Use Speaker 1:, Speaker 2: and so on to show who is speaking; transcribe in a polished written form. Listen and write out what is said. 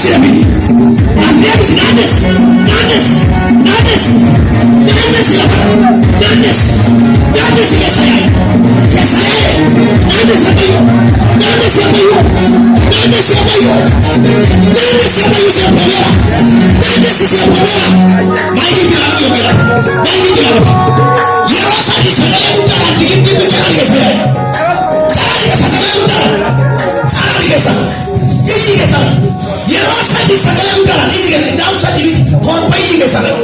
Speaker 1: Asirabini. Asirabini Nandes. Nandes. Nandes. Nandes lapa. Nandes. Nandes Yesaya. Yesaya. Nandes Yabayo. Nandes Yabayo. Nandes Yabayo. Nandes Yabayo Yabayo. Nandes Yabayo. Maiki Tirami Yobira. Maiki Tirami. Yerosa di Sagala Utara. Dikit Utara Yesaya. Cara Yesaya Sagala Utara. Cara Yesaya. Ini Yesaya. Yerosa di Sagala Utara. Ini Daun Sadibit. Korpai Yesaya.